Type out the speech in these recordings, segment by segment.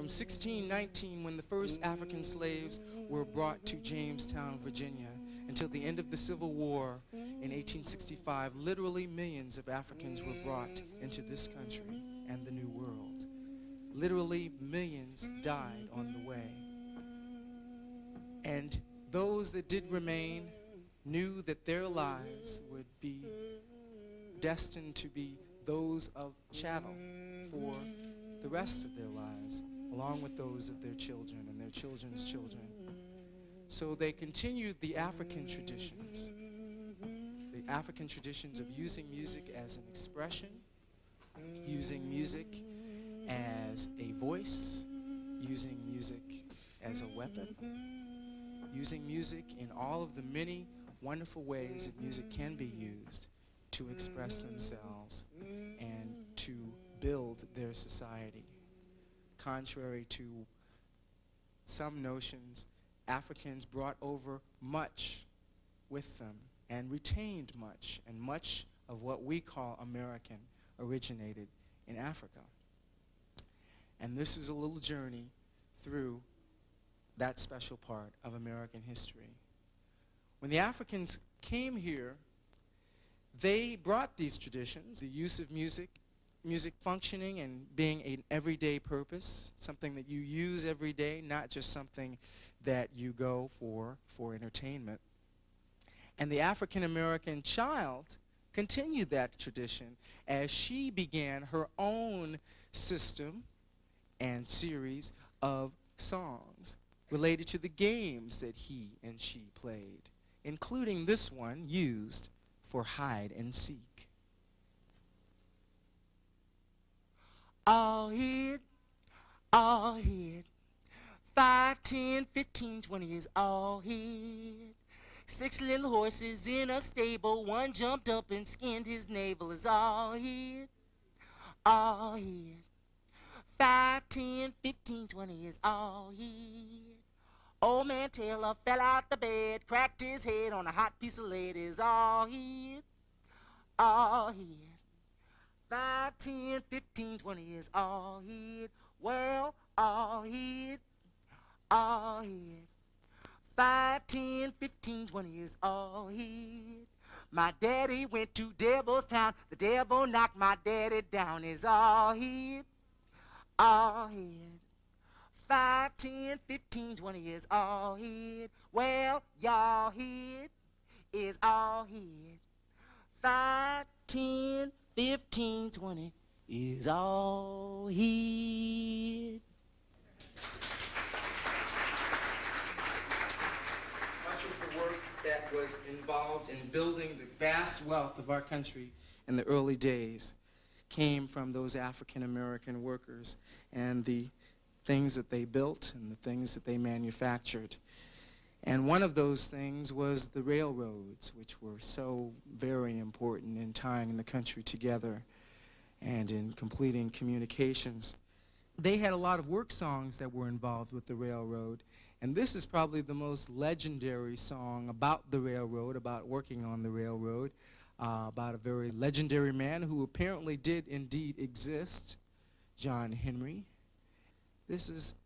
from 1619, when the first African slaves were brought to Jamestown, Virginia, until the end of the Civil War in 1865, literally millions of Africans were brought into this country and the New World. Literally millions died on the way. And those that did remain knew that their lives would be destined to be those of chattel for the rest of their lives, along with those of their children and their children's children. So they continued the African traditions of using music as an expression, using music as a voice, using music as a weapon, using music in all of the many wonderful ways that music can be used to express themselves and to build their society. Contrary to some notions, Africans brought over much with them and retained much, and much of what we call American originated in Africa. And this is a little journey through that special part of American history. When the Africans came here, they brought these traditions, the use of music functioning and being an everyday purpose, something that you use every day, not just something that you go for entertainment. And the African American child continued that tradition as she began her own system and series of songs related to the games that he and she played, including this one used for hide and seek. All hid, 5, 10, 15, 20 years all hid. 6 little horses in a stable, one jumped up and skinned his navel. Is all hid, 5, 10, 15, 20 years all hid. Old man Taylor fell out the bed, cracked his head on a hot piece of lead. Is all hid, 5, 10, 15, 20 years all hid. Well, all hid, 5, 10, 15, 20 years all hid. My daddy went to Devil's Town, the devil knocked my daddy down. Is all hid, 5, 10, 15, 20 years all hid. Well, y'all hid is all hid. 5, 10, 15, 20 is all hid. Much of the work that was involved in building the vast wealth of our country in the early days came from those African American workers and the things that they built and the things that they manufactured. And one of those things was the railroads, which were so very important in tying the country together and in completing communications. They had a lot of work songs that were involved with the railroad, and this is probably the most legendary song about the railroad, about working on the railroad, about a very legendary man who apparently did indeed exist, John Henry. This is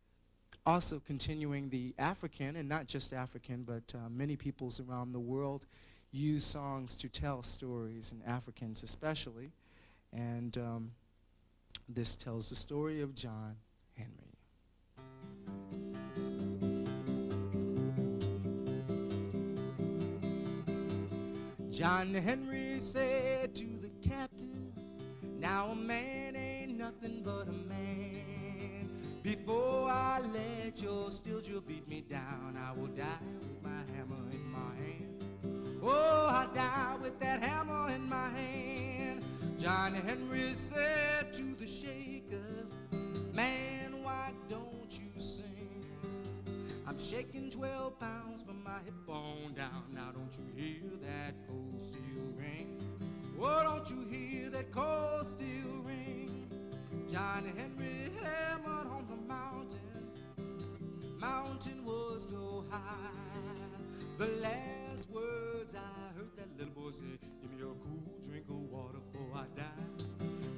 also continuing the African, and not just African, but many peoples around the world use songs to tell stories, and Africans especially. And this tells the story of John Henry. John Henry said to the captain, "Now a man ain't nothing but a man. Before I let your steel drill beat me down, I will die with my hammer in my hand. Oh, I die with that hammer in my hand." John Henry said to the shaker, "Man, why don't you sing? I'm shaking 12 pounds from my hip on down. Now don't you hear that cold steel ring? Oh, don't you hear that cold steel ring?" John Henry hammered on the mountain. Mountain was so high. The last words I heard that little boy say, "Give me a cool drink of water before I die.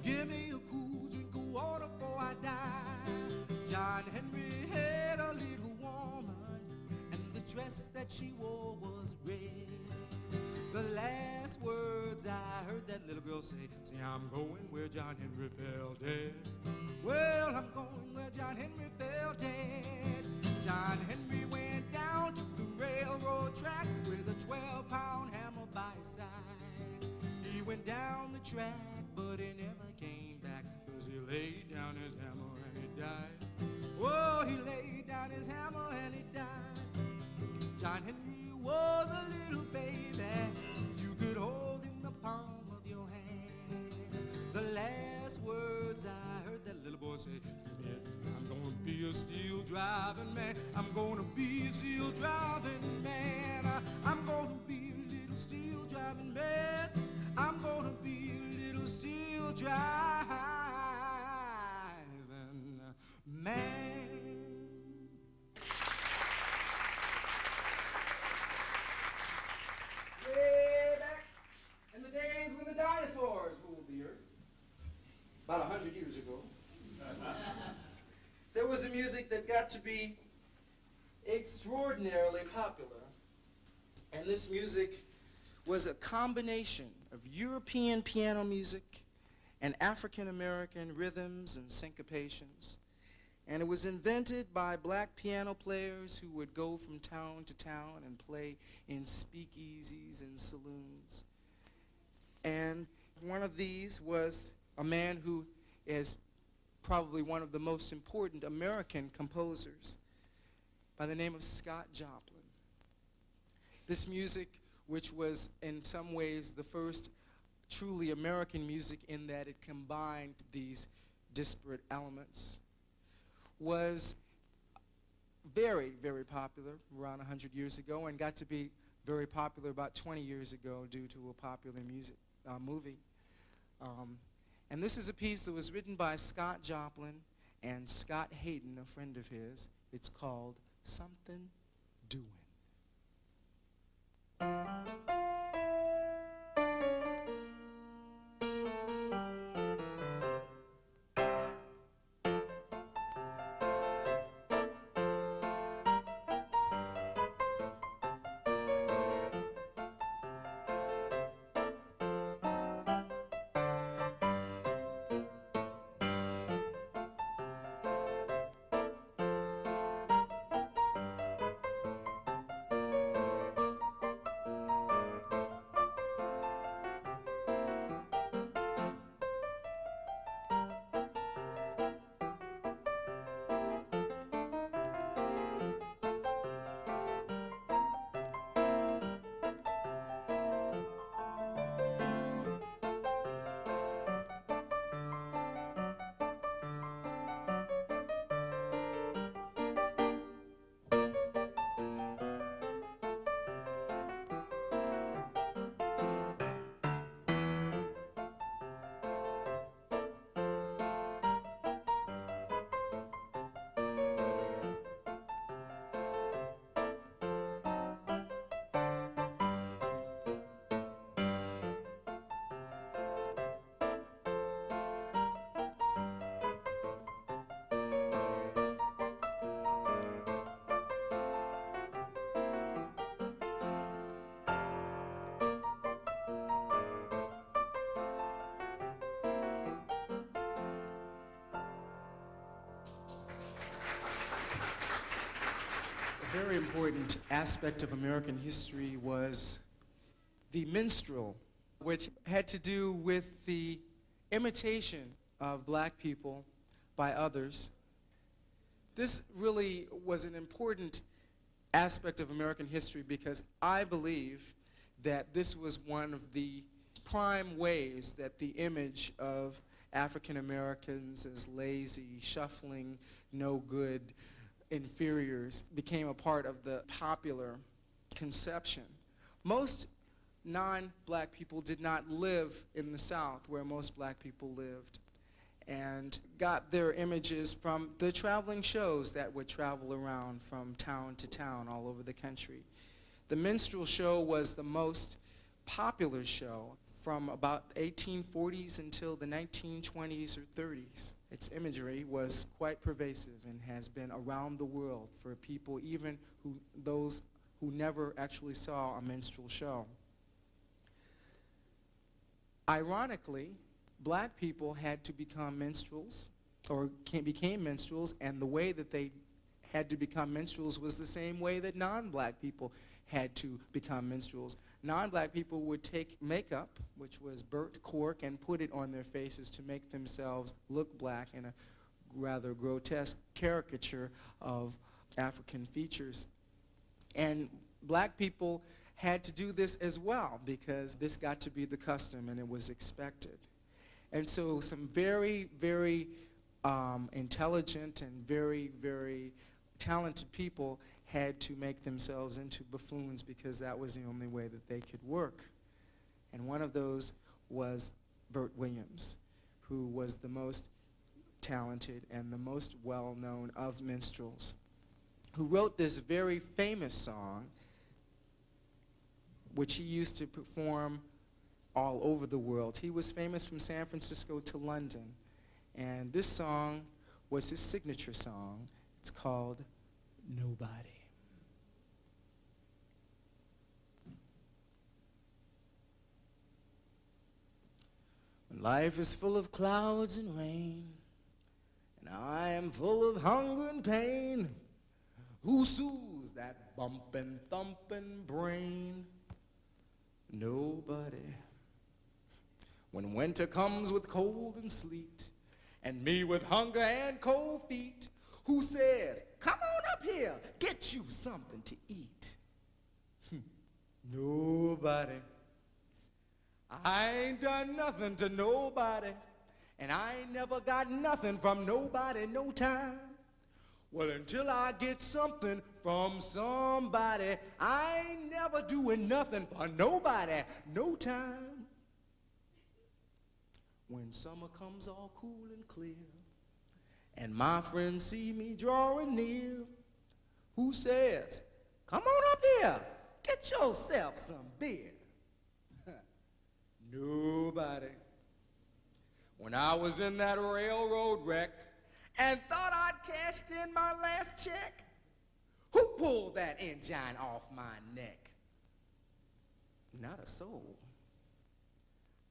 Give me a cool drink of water before I die." John Henry had a little woman, and the dress that she wore was red. The last words I heard that little girl say, I'm going where John Henry fell dead. Well, I'm going where John Henry fell dead. John Henry went down to the railroad track with a 12-pound hammer by his side. He went down the track, but he never came back, 'cause he laid down his hammer and he died. Oh, he laid down his hammer and he died. John Henry was a little baby you could hold in the palm of your hand. The last words I heard that little boy say, I'm gonna be a steel driving man. I'm gonna be a steel driving man. I'm gonna be a little steel driving man. I'm gonna be a little steel driving man. Way back in the days when the dinosaurs ruled the earth, about 100 years ago, there was a music that got to be extraordinarily popular. And this music was a combination of European piano music and African-American rhythms and syncopations. And it was invented by black piano players who would go from town to town and play in speakeasies and saloons. And one of these was a man who is probably one of the most important American composers by the name of Scott Joplin. This music, which was in some ways the first truly American music in that it combined these disparate elements, was very, very popular around 100 years ago and got to be very popular about 20 years ago due to a popular movie. And this is a piece that was written by Scott Joplin and Scott Hayden, a friend of his. It's called Something Doin'. A very important aspect of American history was the minstrel, which had to do with the imitation of black people by others. This really was an important aspect of American history because I believe that this was one of the prime ways that the image of African Americans as lazy, shuffling, no good inferiors became a part of the popular conception. Most non-black people did not live in the South where most black people lived and got their images from the traveling shows that would travel around from town to town all over the country. The minstrel show was the most popular show from about 1840s until the 1920s or 30s. Its imagery was quite pervasive and has been around the world for people, even those who never actually saw a minstrel show. Ironically, black people had to become minstrels, or became minstrels, and the way that they had to become minstrels was the same way that non-black people had to become minstrels. Non-black people would take makeup, which was burnt cork, and put it on their faces to make themselves look black in a rather grotesque caricature of African features. And black people had to do this as well because this got to be the custom and it was expected. And so some very, very intelligent and very, very talented people had to make themselves into buffoons because that was the only way that they could work. And one of those was Bert Williams, who was the most talented and the most well-known of minstrels, who wrote this very famous song, which he used to perform all over the world. He was famous from San Francisco to London, and this song was his signature song. It's called Nobody. When life is full of clouds and rain, and I am full of hunger and pain, who soothes that bumpin', thumpin' brain? Nobody. When winter comes with cold and sleet, and me with hunger and cold feet, who says, come on up here, get you something to eat? Nobody. I ain't done nothing to nobody, and I ain't never got nothing from nobody no time. Well, until I get something from somebody, I ain't never doing nothing for nobody no time. When summer comes all cool and clear, and my friends see me drawing near, who says, come on up here, get yourself some beer? Nobody. When I was in that railroad wreck and thought I'd cashed in my last check, who pulled that engine off my neck? Not a soul.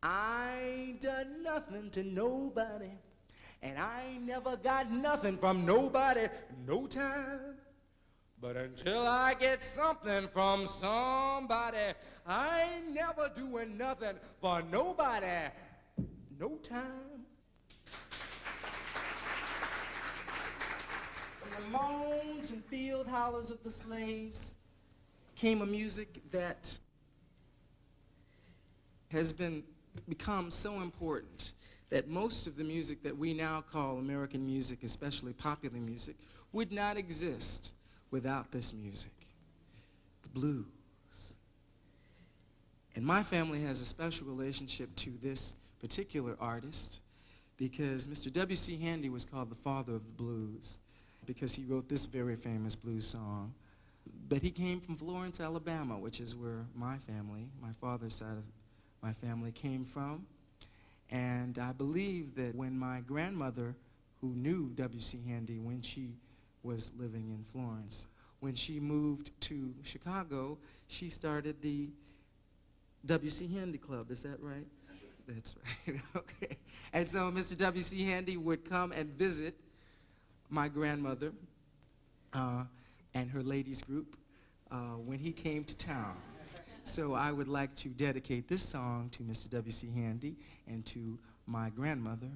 I ain't done nothing to nobody, and I ain't never got nothing from nobody no time. But until I get something from somebody, I ain't never doing nothing for nobody no time. From the moans and field hollers of the slaves came a music that has become so important that most of the music that we now call American music, especially popular music, would not exist without this music, the blues. And my family has a special relationship to this particular artist because Mr. W.C. Handy was called the father of the blues because he wrote this very famous blues song. But he came from Florence, Alabama, which is where my family, my father's side of my family, came from. And I believe that when my grandmother, who knew W.C. Handy when she was living in Florence, when she moved to Chicago, she started the W.C. Handy Club. Is that right? That's right. Okay. And so Mr. W.C. Handy would come and visit my grandmother and her ladies group when he came to town. So I would like to dedicate this song to Mr. W.C. Handy and to my grandmother,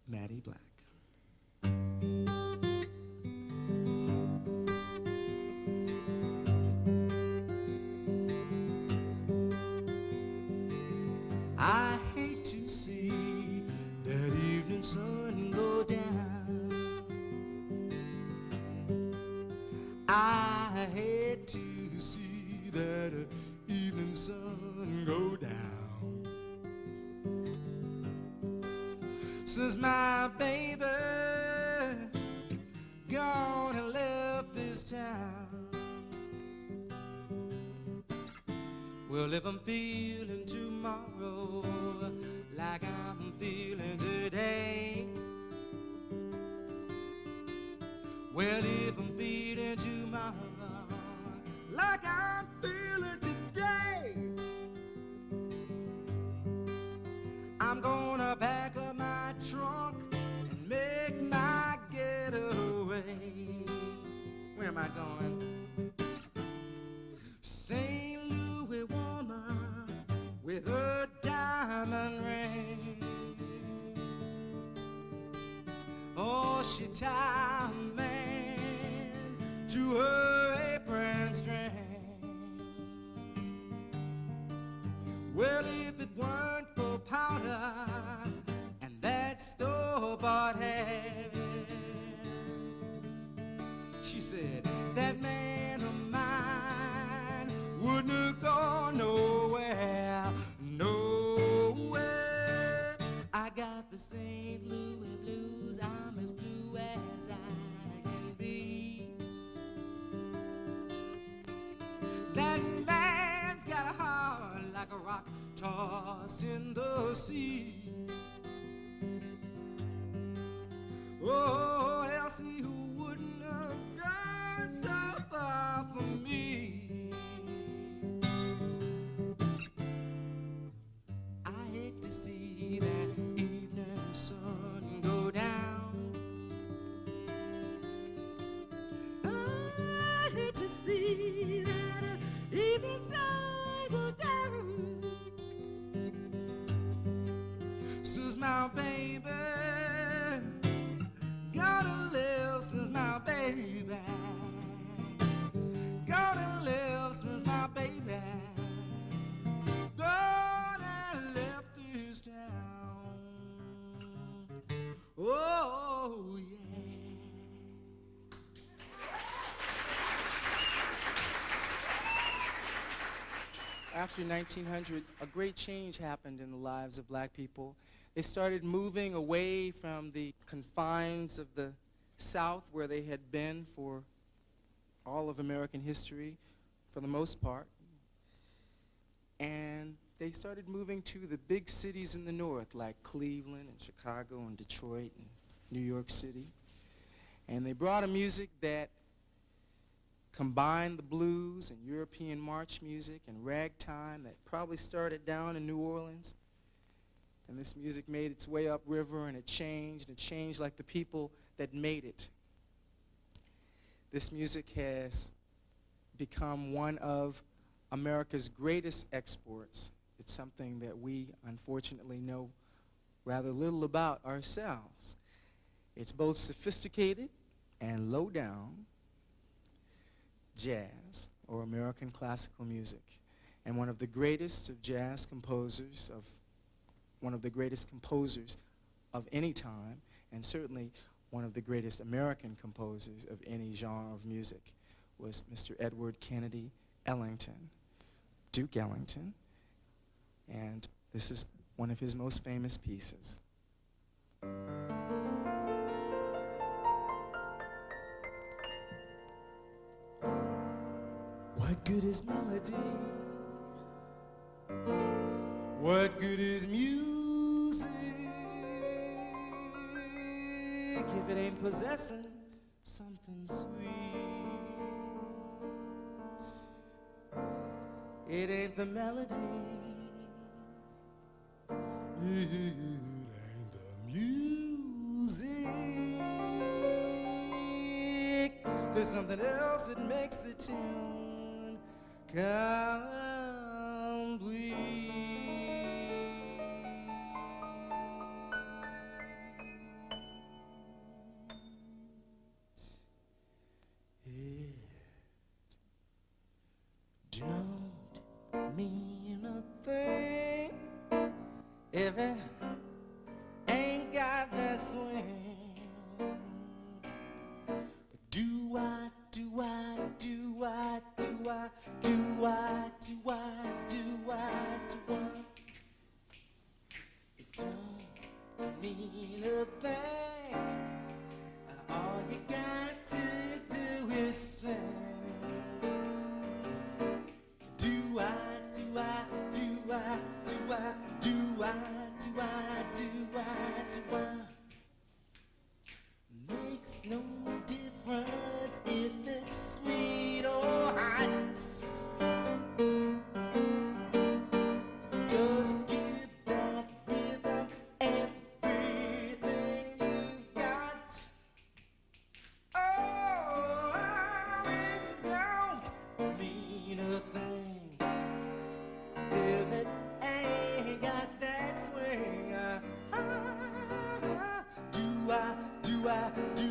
Mattie Black. I hate to see that evening sun go down. I hate to see that evening sun go down. Since my baby gone and left this town, Well, if I'm feeling tomorrow like I'm feeling today, well, if I'm feeling tomorrow like I'm feeling today, I'm gonna pack up my trunk and make my getaway. Where am I going? St. Louis woman with her diamond rings. Oh, she tied a man to her apron string. Well, if it weren't for powder and that store-bought hair, she said, that man of mine wouldn't have gone nowhere, nowhere. I got the St. Louis blues, I'm as blue as I can be. That man's got a heart like a rock tossed in the sea. Oh, Elsie, who wouldn't have gone so far for me? I hate to see that evening sun go down. I hate to see that evening sun go down. Since my baby gotta live, since my baby gotta live, since my baby gone and left this town. Oh yeah. After 1900, a great change happened in the lives of black people. They started moving away from the confines of the South, where they had been for all of American history, for the most part. And they started moving to the big cities in the North, like Cleveland and Chicago and Detroit and New York City. And they brought a music that combined the blues and European march music and ragtime that probably started down in New Orleans. And this music made its way upriver, and it changed like the people that made it. This music has become one of America's greatest exports. It's something that we, unfortunately, know rather little about ourselves. It's both sophisticated and low down jazz, or American classical music, and one of the greatest of jazz composers, one of the greatest composers of any time, and certainly one of the greatest American composers of any genre of music, was Mr. Edward Kennedy Ellington, Duke Ellington, and this is one of his most famous pieces. What good is melody? What good is music if it ain't possessing something sweet? It ain't the melody, it ain't the music. There's something else that makes the tune complete. It don't mean a thing if it ain't got that swing. Do I, do I, do I, do I, do I, do I, do I, do I. It don't mean a thing. All you got to do is sing. Do I, do I,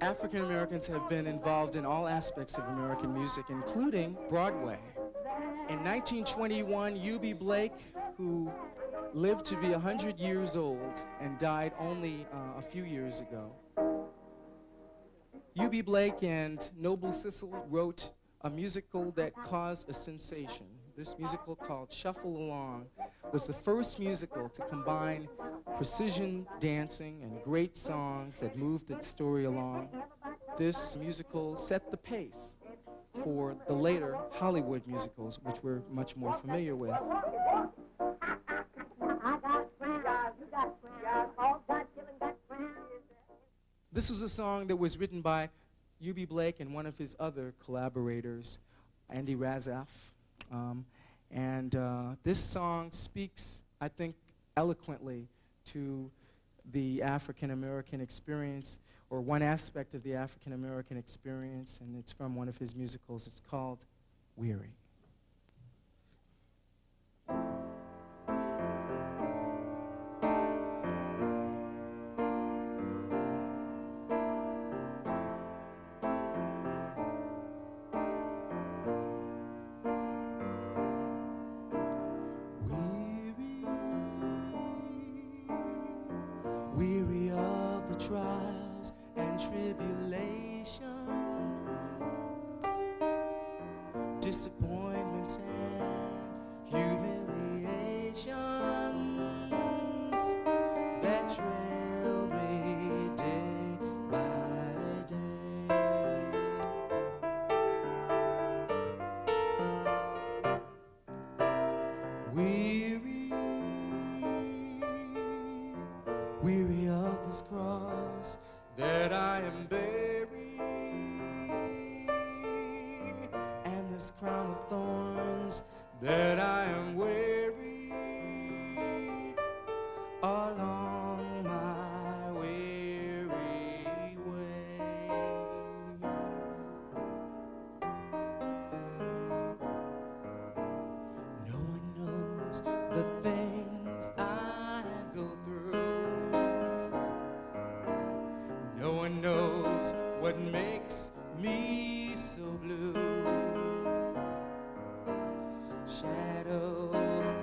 African Americans have been involved in all aspects of American music, including Broadway. In 1921, U.B. Blake, who lived to be 100 years old and died only a few years ago, U.B. Blake and Noble Sissle wrote a musical that caused a sensation. This musical, called Shuffle Along, was the first musical to combine precision dancing and great songs that moved the story along. This musical set the pace for the later Hollywood musicals, which we're much more familiar with. This is a song that was written by U.B. Blake and one of his other collaborators, Andy Razaf. This song speaks, I think, eloquently to the African-American experience, or one aspect of the African-American experience, and it's from one of his musicals. It's called Weary. Weary of the trials and tribulations, disappointments and humiliations that trail me day by day. Weary of this cross that I am bearing, and this crown of thorns that I am wearing along my weary way. No one knows the things I go through. No one knows what makes me so blue. Shadows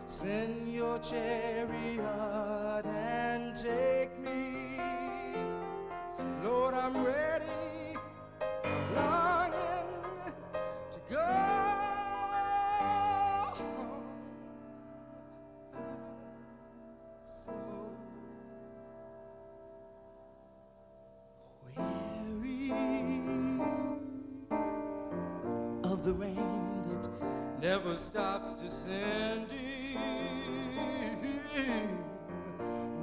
Send your chariot and take me. Lord, I'm ready, I'm longing to go. So weary of the rain that never stops descending,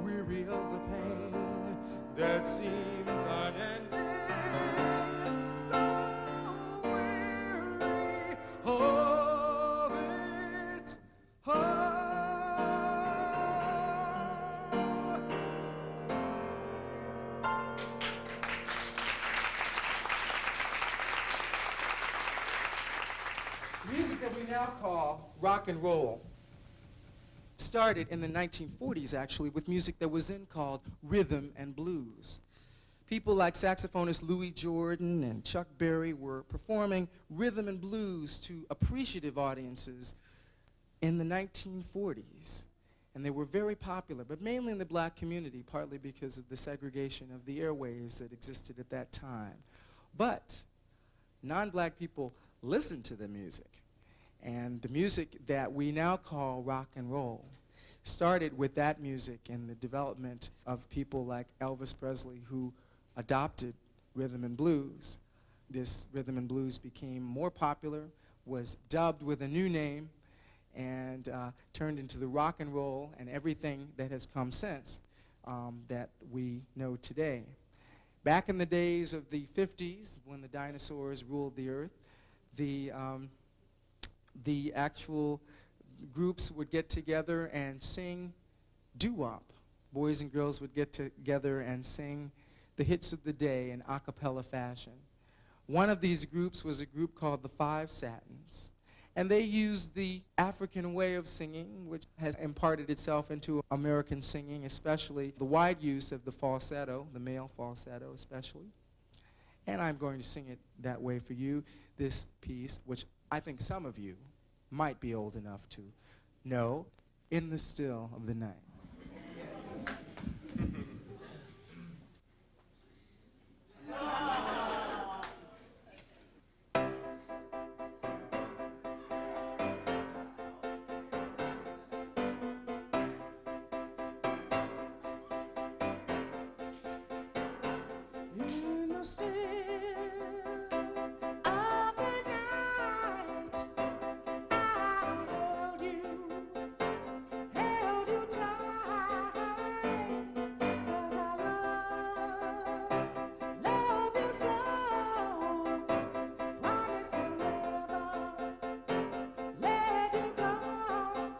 weary of the pain that seems unending, so weary of it all. Music that we now call rock and roll started in the 1940s, actually, with music that was then called rhythm and blues. People like saxophonist Louis Jordan and Chuck Berry were performing rhythm and blues to appreciative audiences in the 1940s. And they were very popular, but mainly in the black community, partly because of the segregation of the airwaves that existed at that time. But non-black people listened to the music. And the music that we now call rock and roll started with that music and the development of people like Elvis Presley, who adopted rhythm and blues. This rhythm and blues became more popular, was dubbed with a new name, and turned into the rock and roll and everything that has come since that we know today. Back in the days of the 50s, when the dinosaurs ruled the earth, the actual groups would get together and sing doo-wop. Boys and girls would get together and sing the hits of the day in a cappella fashion. One of these groups was a group called the Five Satins, and they used the African way of singing, which has imparted itself into American singing, especially the wide use of the falsetto, the male falsetto especially. And I'm going to sing it that way for you, this piece, which I think some of you might be old enough to know, In the Still of the Night. In the still of the night, held you tight, 'cause I love you so. Promise I'll never let you go.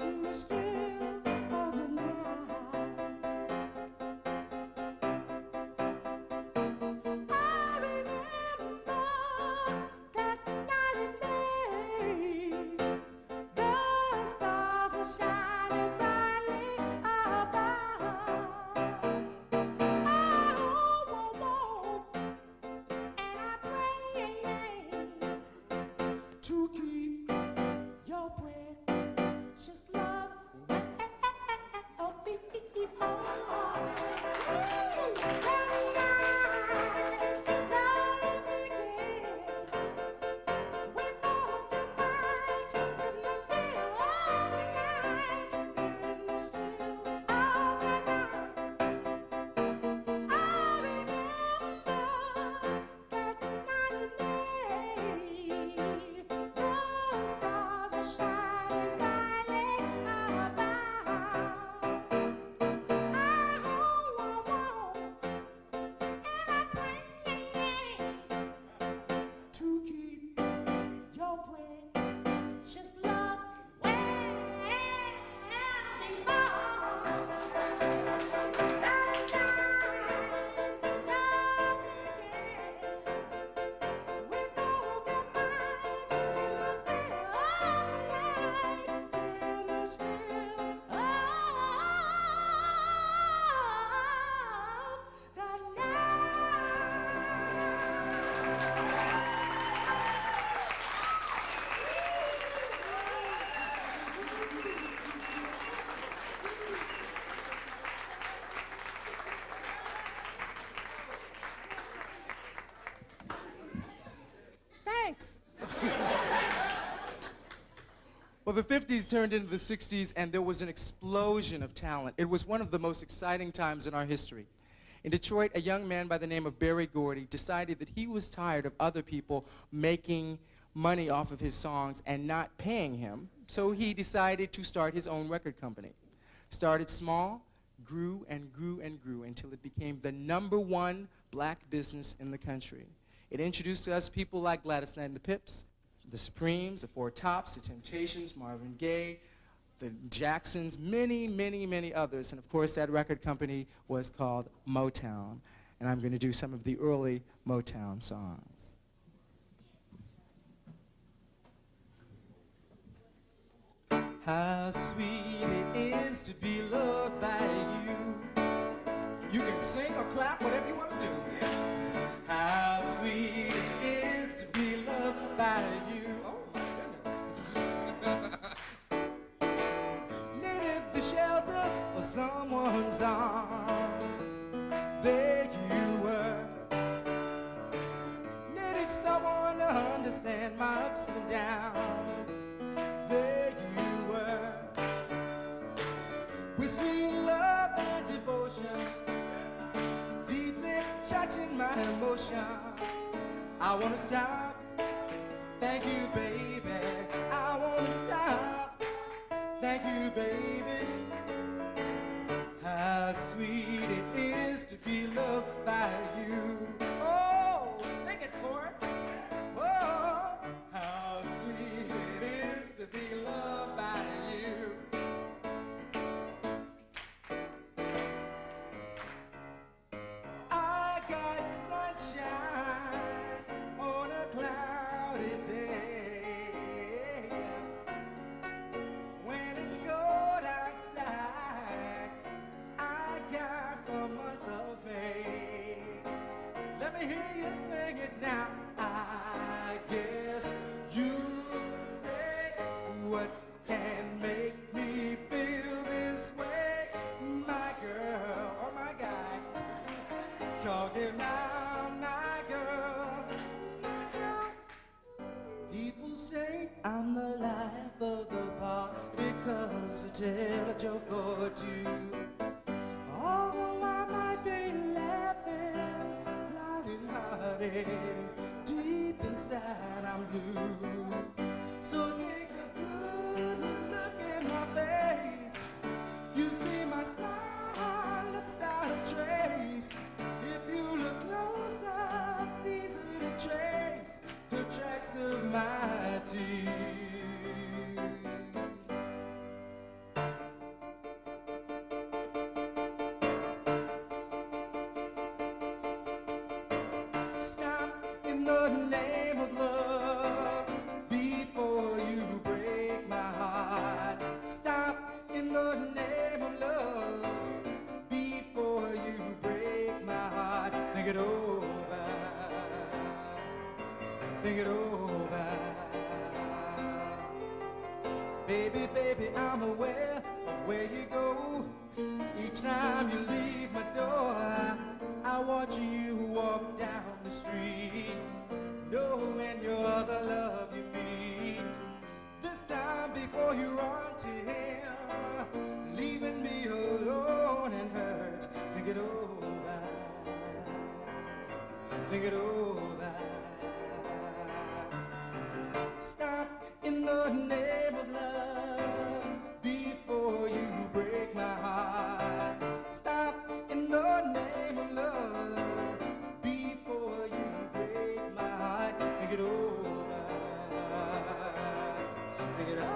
In the still of the night, I Well, the 50s turned into the 60s, and there was an explosion of talent. It was one of the most exciting times in our history. In Detroit, a young man by the name of Berry Gordy decided that he was tired of other people making money off of his songs and not paying him, so he decided to start his own record company. Started small, grew and grew and grew until it became the #1 black business in the country. It introduced to us people like Gladys Knight and the Pips, the Supremes, the Four Tops, the Temptations, Marvin Gaye, the Jacksons, many, many, many others. And of course, that record company was called Motown. And I'm going to do some of the early Motown songs. How sweet it is to be loved by you. You can sing or clap, whatever you want to do. How sweet it is to be loved by you. Oh my goodness. Needed the shelter of someone's arms. There you were. Needed someone to understand my ups and downs. There you were. With sweet love and devotion, deeply touching my emotion. I wanna stop. Thank you, baby. I wanna stop. Thank you, baby. How sweet it is to be loved by you. Oh, sing it, chorus. Oh, how sweet it is to be loved by you. I got sunshine on a cloudy day. When it's cold outside, I got the month of May. Let me hear you sing it now. I guess you say, what can make me feel this way? My girl or my guy, talking now, my girl. People say I'm the life of the party because I tell a joke or two. Although I might be laughing loud and hearty, deep inside I'm blue. So take a good look in my face. You see my smile looks out of trace. If you look closer, it's easy to trace the tracks of my tears. Stop in the name of love before you break my heart. Stop in the name of love before you break my heart. Think it over. Think it over. Baby, baby, I'm aware of where you go. Each time you leave my door, I watch you walk down the street, knowing your other love you meet. This time before you run to him, leaving me alone and hurt. Think it over. Think it over. Stop in the name of love before you break my heart. Stop in the name of love before you break my heart. Think it over. Think it over.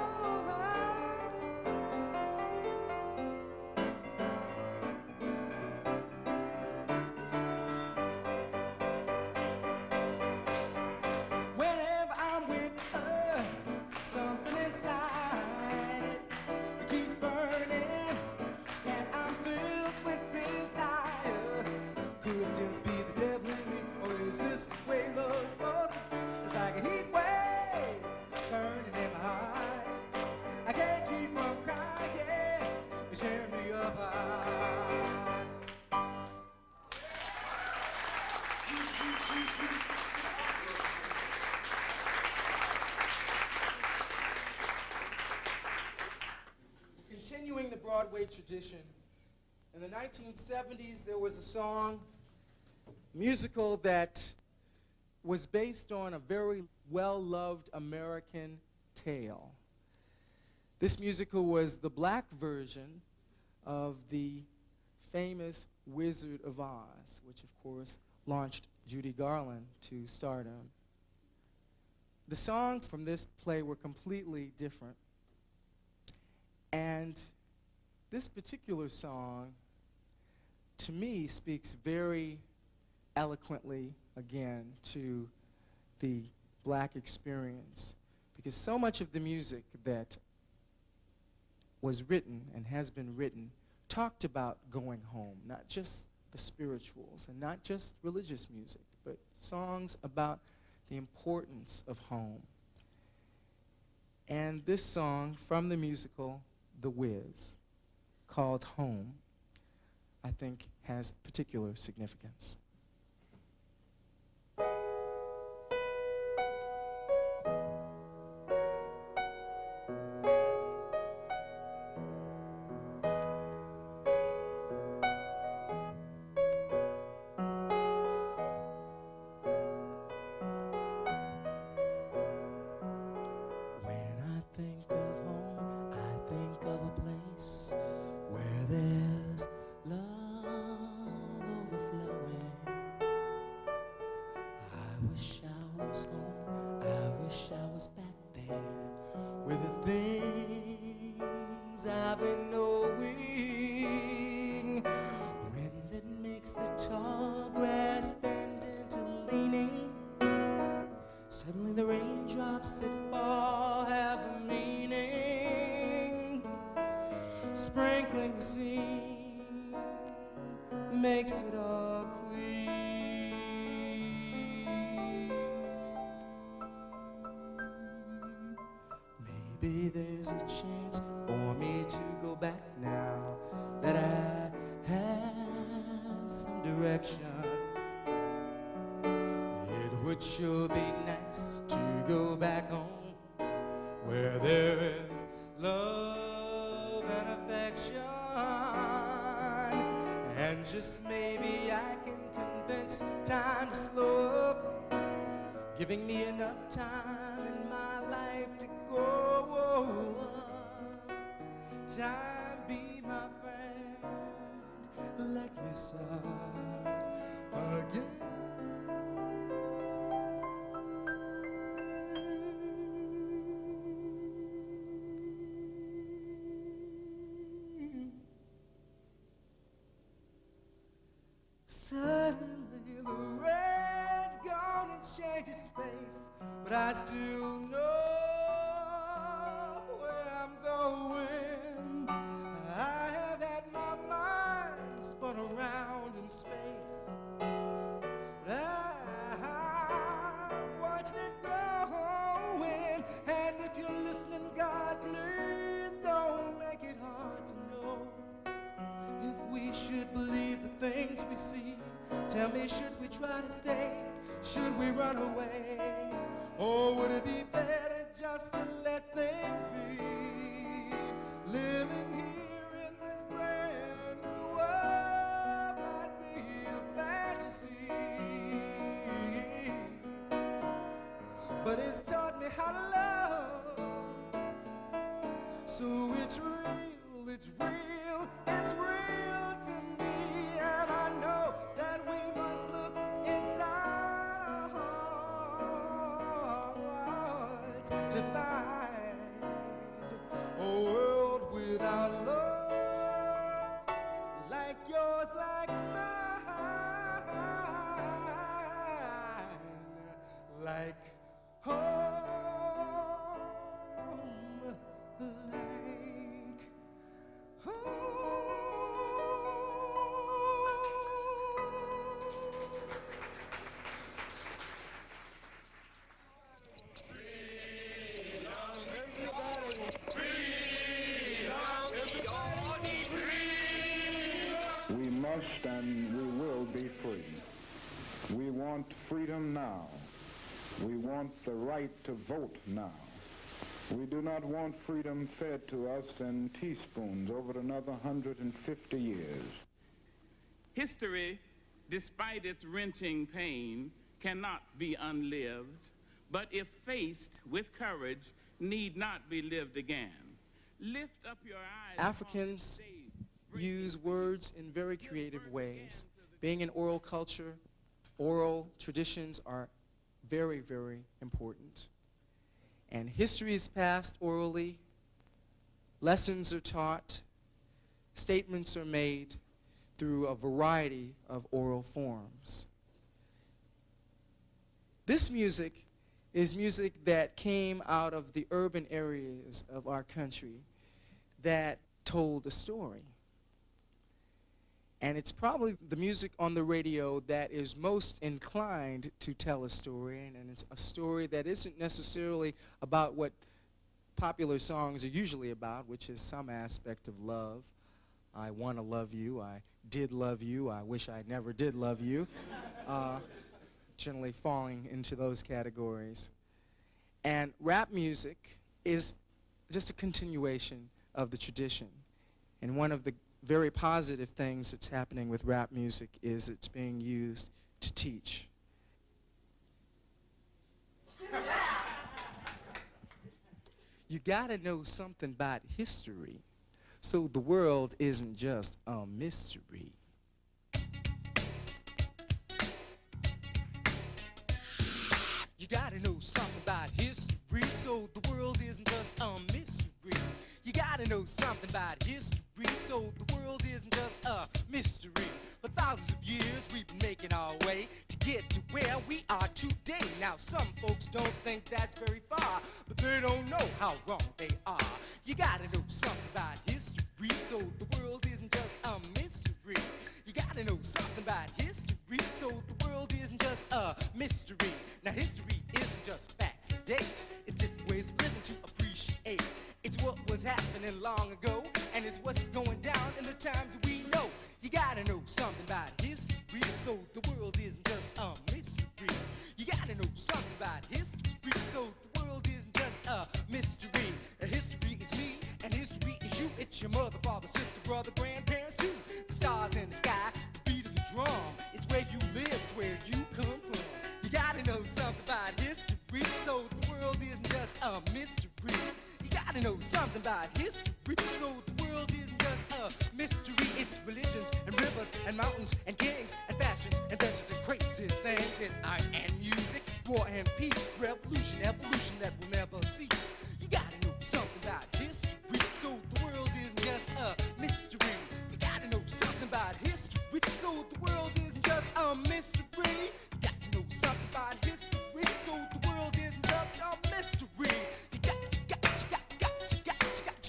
Broadway tradition. In the 1970s, there was a song, musical that was based on a very well-loved American tale. This musical was the black version of the famous Wizard of Oz, which of course launched Judy Garland to stardom. The songs from this play were completely different, and this particular song, to me, speaks very eloquently, again, to the black experience, because so much of the music that was written and has been written talked about going home, not just the spirituals and not just religious music, but songs about the importance of home. And this song from the musical The Wiz, called Home, I think has particular significance. Sprinkling the scene makes it all clean. Maybe there's a chance for me to go back now that I have some direction. It would sure be nice to go back home where there is love and affection, and just maybe I can convince time to slow up, giving me enough time in my life to go. Time be my friend, let me start again. Suddenly the rain's gone and changed its face, but I still know where I'm going. I have had my mind spun around in space, but I've watched it growing. And if you're listening, God, please don't make it hard to know if we should believe the things we see. Tell me, should we try to stay? Should we run away? Or would it be better just to let things be? Living here in this brand new world might be a fantasy, but it's taught me how to love. So it's real, it's real, it's real to me. And I know that we must look inside our hearts to find a world without love, like yours, like mine, like home, like home. We must and we will be free. We want freedom now. We want the right to vote now. We do not want freedom fed to us in teaspoons over another 150 years. History, despite its wrenching pain, cannot be unlived, but if faced with courage, need not be lived again. Lift up your eyes. Africans use words in very creative ways. Being an oral culture, oral traditions are very, very important. And history is passed orally, lessons are taught, statements are made through a variety of oral forms. This music is music that came out of the urban areas of our country that told a story. And it's probably the music on the radio that is most inclined to tell a story, and it's a story that isn't necessarily about what popular songs are usually about, which is some aspect of love. I want to love you, I did love you, I wish I never did love you. Generally falling into those categories. And rap music is just a continuation of the tradition. And one of the very positive things that's happening with rap music is it's being used to teach. You gotta know something about history, so the world isn't just a mystery. You gotta know something about history, so the world isn't just a mystery. You gotta know something about history, so the world isn't just a mystery. For thousands of years we've been making our way to get to where we are today. Now some folks don't think that's very far, but they don't know how wrong they are. You gotta know something about history, so the world isn't just a mystery. You gotta know something about history, so the world isn't just a mystery. Now history isn't just facts and dates, it's different ways of living to appreciate. It's what was happening long ago, and it's what's going down in the times that we know. You gotta know something about history, so the world isn't just a mystery. You gotta know something about history, so the world isn't just a mystery. History is me, and history is you. It's your mother, father, sister, brother, grandparents too. The stars in the sky, the beat of the drum. It's where you live, it's where you come from. You gotta know something about history, so the world isn't just a mystery. You gotta know something about history, so the world isn't just a mystery. It's religions and rivers and mountains and kings and fashions and dungeons and crazy things. It's art and music, war and peace, revolution, evolution that will never cease. You gotta know something about history, so the world isn't just a mystery. You gotta know something about history, so the world isn't just a mystery. You got to know something about history, so the world isn't just a mystery. You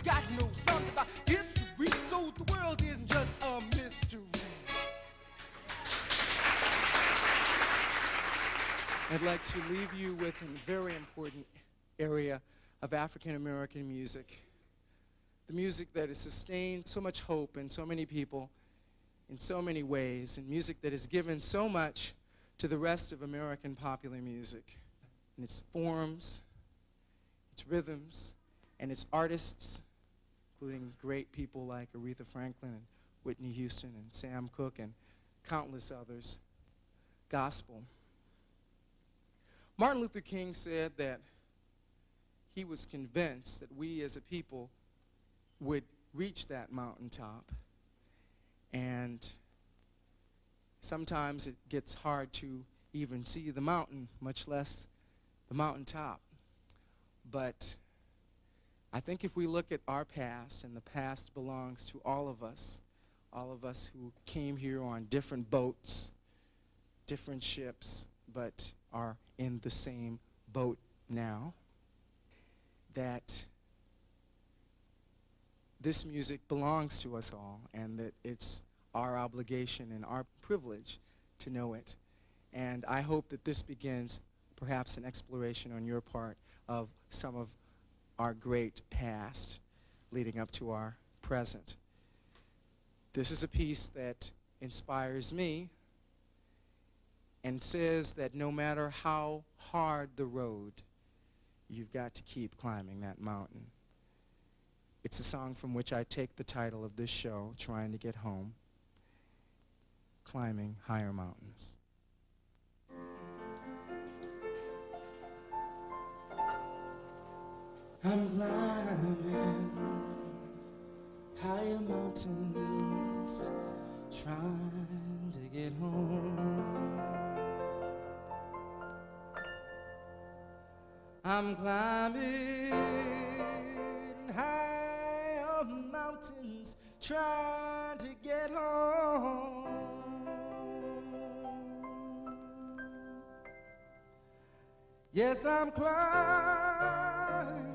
got to know something about history, so the world isn't just a mystery. I'd like to leave you with a very important area of African American music. The music that has sustained so much hope in so many people in so many ways, and music that has given so much to the rest of American popular music. In its forms, its rhythms, and its artists, including great people like Aretha Franklin and Whitney Houston and Sam Cooke and countless others. Gospel. Martin Luther King said that he was convinced that we as a people would reach that mountaintop, and sometimes it gets hard to even see the mountain, much less the mountaintop. But I think if we look at our past, and the past belongs to all of us who came here on different boats, different ships, but are in the same boat now, that this music belongs to us all, and that it's our obligation and our privilege to know it. And I hope that this begins perhaps an exploration on your part of some of our great past leading up to our present. This is a piece that inspires me and says that no matter how hard the road, you've got to keep climbing that mountain. It's a song from which I take the title of this show, Trying to Get Home, Climbing Higher Mountains. I'm climbing higher mountains, trying to get home. I'm climbing higher mountains, trying to get home. Yes, I'm climbing.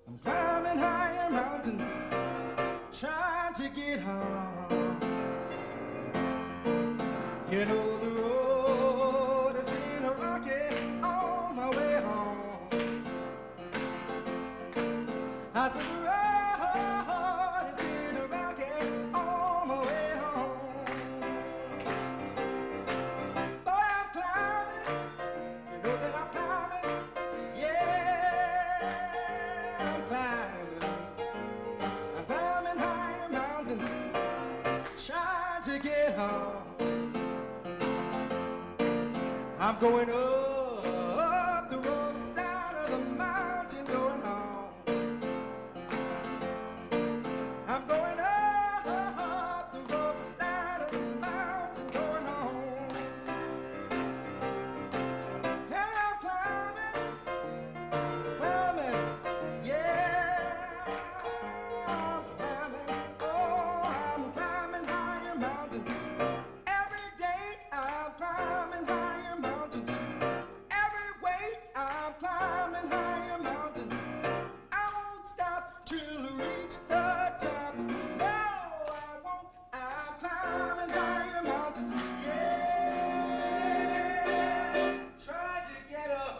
I'm climbing higher mountains, trying to get home. You know the road has been rocky on my way home. I said the road has been rocky on my way home. Boy, I'm climbing, you know that I'm climbing, yeah, I'm climbing higher mountains, trying to get home. I'm going up the rough side of the mountain, going home. I'm going up the rough side of the mountain, going home. And I'm climbing, yeah, I'm climbing, oh, I'm climbing higher mountains. Every day I'm climbing higher mountains. Every way I'm climbing higher mountains. I won't stop till I reach the top. No, I won't. I'm climbing higher mountains. Yeah, try to get up.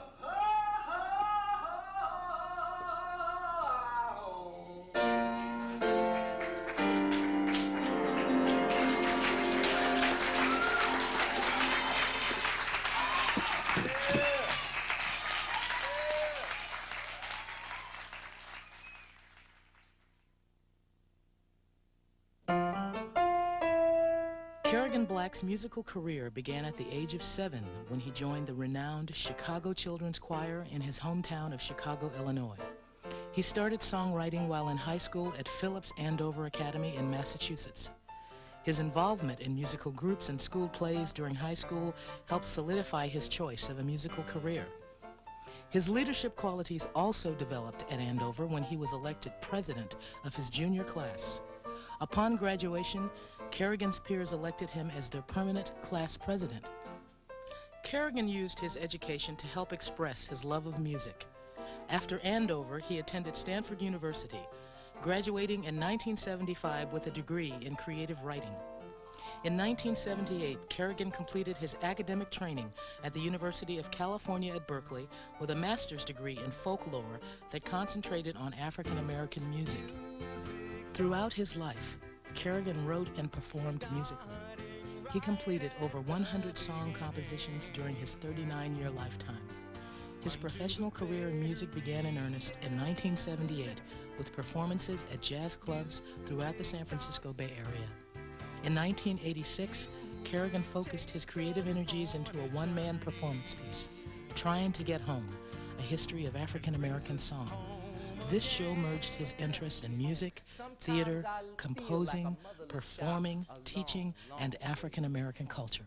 Kerrigan Black's musical career began at the age of 7 when he joined the renowned Chicago Children's Choir in his hometown of Chicago, Illinois. He started songwriting while in high school at Phillips Andover Academy in Massachusetts. His involvement in musical groups and school plays during high school helped solidify his choice of a musical career. His leadership qualities also developed at Andover when he was elected president of his junior class. Upon graduation, Kerrigan's peers elected him as their permanent class president. Kerrigan used his education to help express his love of music. After Andover, he attended Stanford University, graduating in 1975 with a degree in creative writing. In 1978, Kerrigan completed his academic training at the University of California at Berkeley with a master's degree in folklore that concentrated on African American music. Throughout his life, Kerrigan wrote and performed musically. He completed over 100 song compositions during his 39-year lifetime. His professional career in music began in earnest in 1978 with performances at jazz clubs throughout the San Francisco Bay Area. In 1986, Kerrigan focused his creative energies into a one-man performance piece, Tryin to Get Home, a history of African American song. This show merged his interests in music, theater, composing, performing, teaching, and African American culture.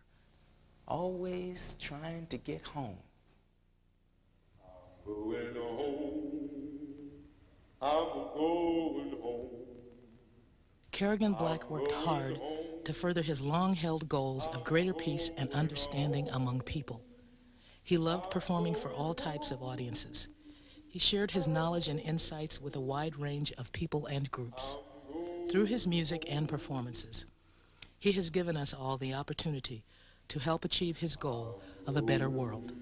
Always trying to get home. I'm going home. I'm going home. Kerrigan Black worked hard to further his long-held goals of greater peace and understanding among people. He loved performing for all types of audiences. He shared his knowledge and insights with a wide range of people and groups. Through his music and performances, he has given us all the opportunity to help achieve his goal of a better world.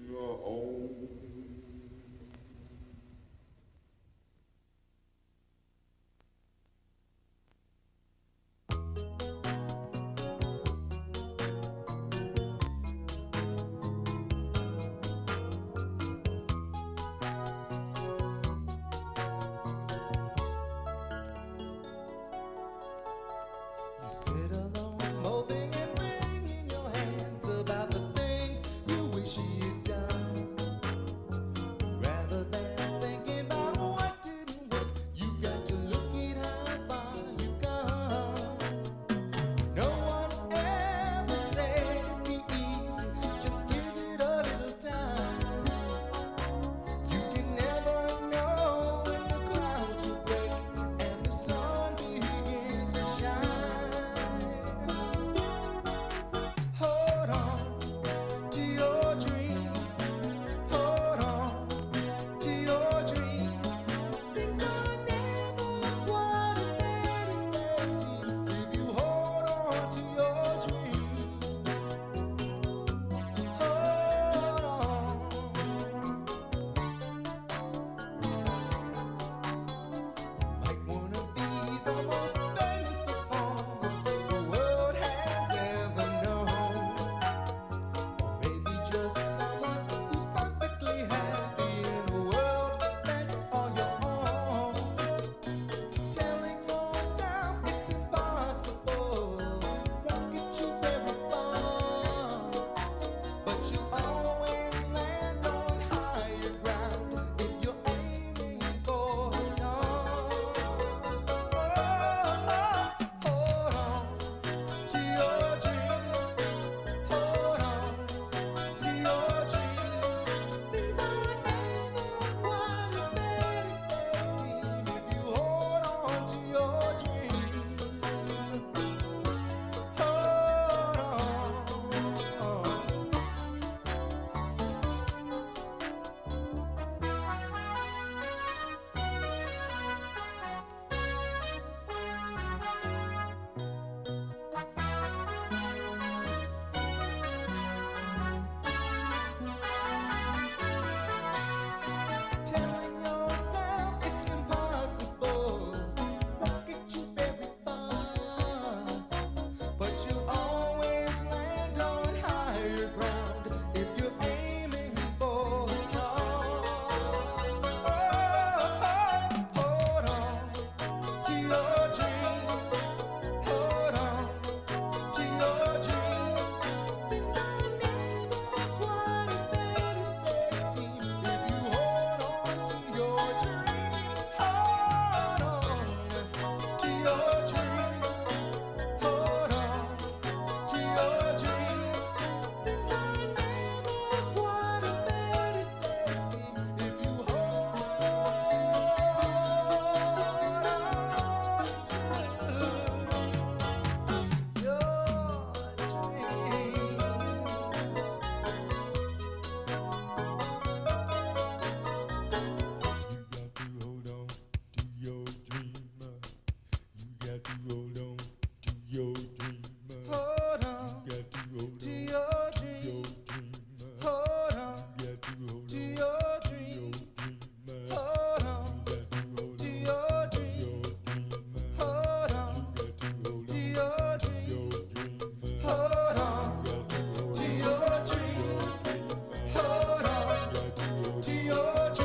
Your dream.